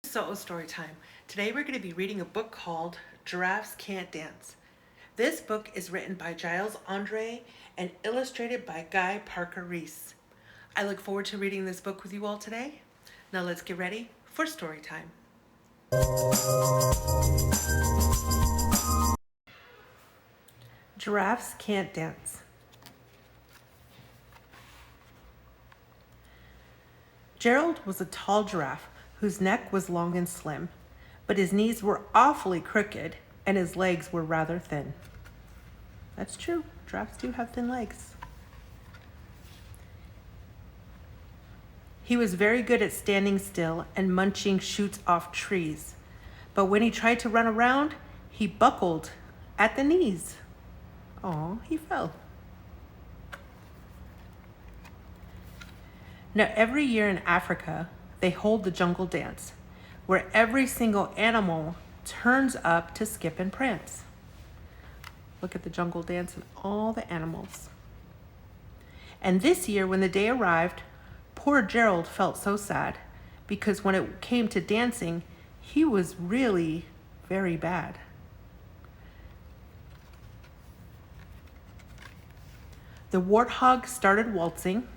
So story time. Today we're going to be reading a book called Giraffes Can't Dance. This book is written by Giles Andreae and illustrated by Parker-Rees. I look forward to reading this book with you all today. Now let's get ready for story time. Giraffes Can't Dance. Gerald was a tall giraffe whose neck was long and slim, but his knees were awfully crooked and his legs were rather thin. That's true, giraffes do have thin legs. He was very good at standing still and munching shoots off trees, but when he tried to run around, he buckled at the knees. Oh, he fell. Now, every year in Africa, they hold the jungle dance, where every single animal turns up to skip and prance. Look at the jungle dance and all the animals. And this year, when the day arrived, poor Gerald felt so sad because when it came to dancing, he was really very bad. The warthogs started waltzing,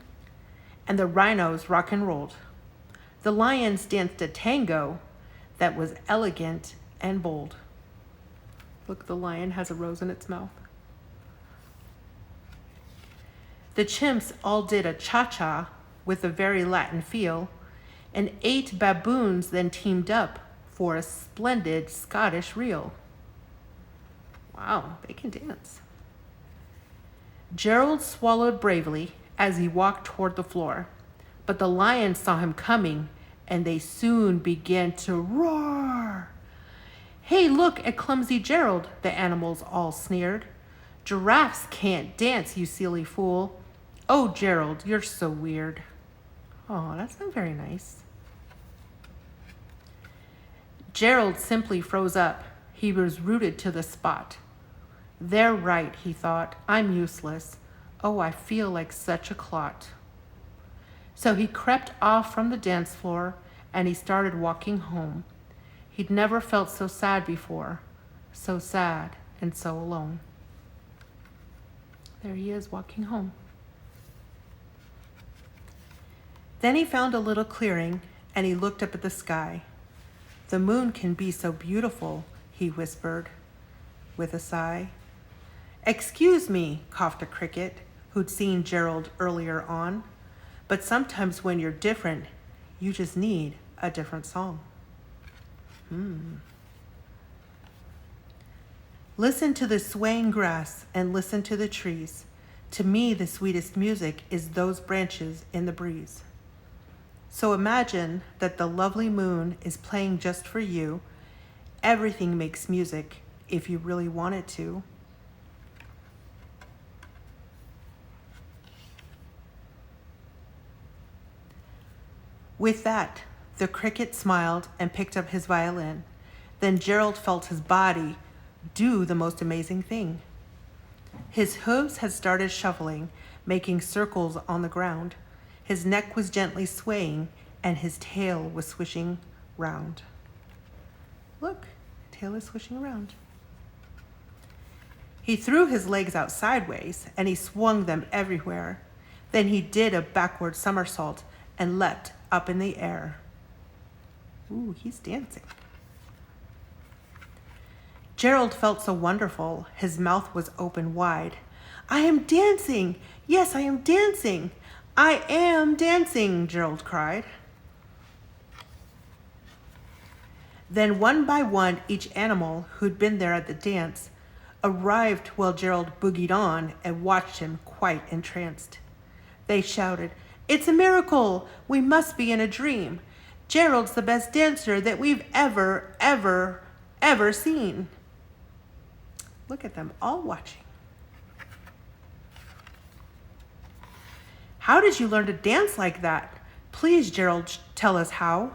and the rhinos rock and rolled. The lions danced a tango that was elegant and bold. Look, the lion has a rose in its mouth. The chimps all did a cha-cha with a very Latin feel, and 8 baboons then teamed up for a splendid Scottish reel. Wow, they can dance. Gerald swallowed bravely as he walked toward the floor, but the lions saw him coming and they soon began to roar. Hey, look at clumsy Gerald, the animals all sneered. Giraffes can't dance, you silly fool. Oh, Gerald, you're so weird. Oh, that's not very nice. Gerald simply froze up. He was rooted to the spot. They're right, he thought. I'm useless. Oh, I feel like such a clot. So he crept off from the dance floor and he started walking home. He'd never felt so sad before, so sad and so alone. There he is walking home. Then he found a little clearing and he looked up at the sky. The moon can be so beautiful, he whispered with a sigh. Excuse me, coughed a cricket who'd seen Gerald earlier on, but sometimes when you're different, you just need a different song. Listen to the swaying grass and listen to the trees. To me, the sweetest music is those branches in the breeze. So imagine that the lovely moon is playing just for you. Everything makes music if you really want it to. With that, the cricket smiled and picked up his violin. Then Gerald felt his body do the most amazing thing. His hooves had started shuffling, making circles on the ground. His neck was gently swaying, and his tail was swishing round. Look, tail is swishing around. He threw his legs out sideways, and he swung them everywhere. Then he did a backward somersault and leapt up in the air. Ooh, he's dancing. Gerald felt so wonderful. His mouth was open wide. I am dancing. Yes, I am dancing. I am dancing, Gerald cried. Then one by one, each animal who'd been there at the dance arrived while Gerald boogied on and watched him quite entranced. They shouted, It's a miracle! We must be in a dream. Gerald's the best dancer that we've ever seen. Look at them all watching. How did you learn to dance like that? Please, Gerald, tell us how.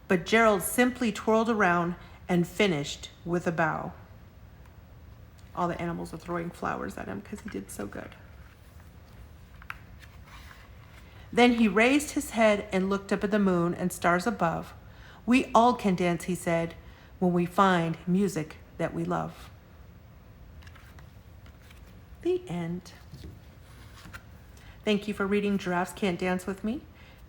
But Gerald simply twirled around and finished with a bow. All the animals are throwing flowers at him because he did so good. Then he raised his head and looked up at the moon and stars above. We all can dance, he said, when we find music that we love. The end. Thank you for reading Giraffes Can't Dance with me.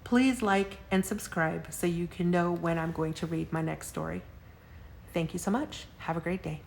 Please like and subscribe so you can know when I'm going to read my next story. Thank you so much. Have a great day.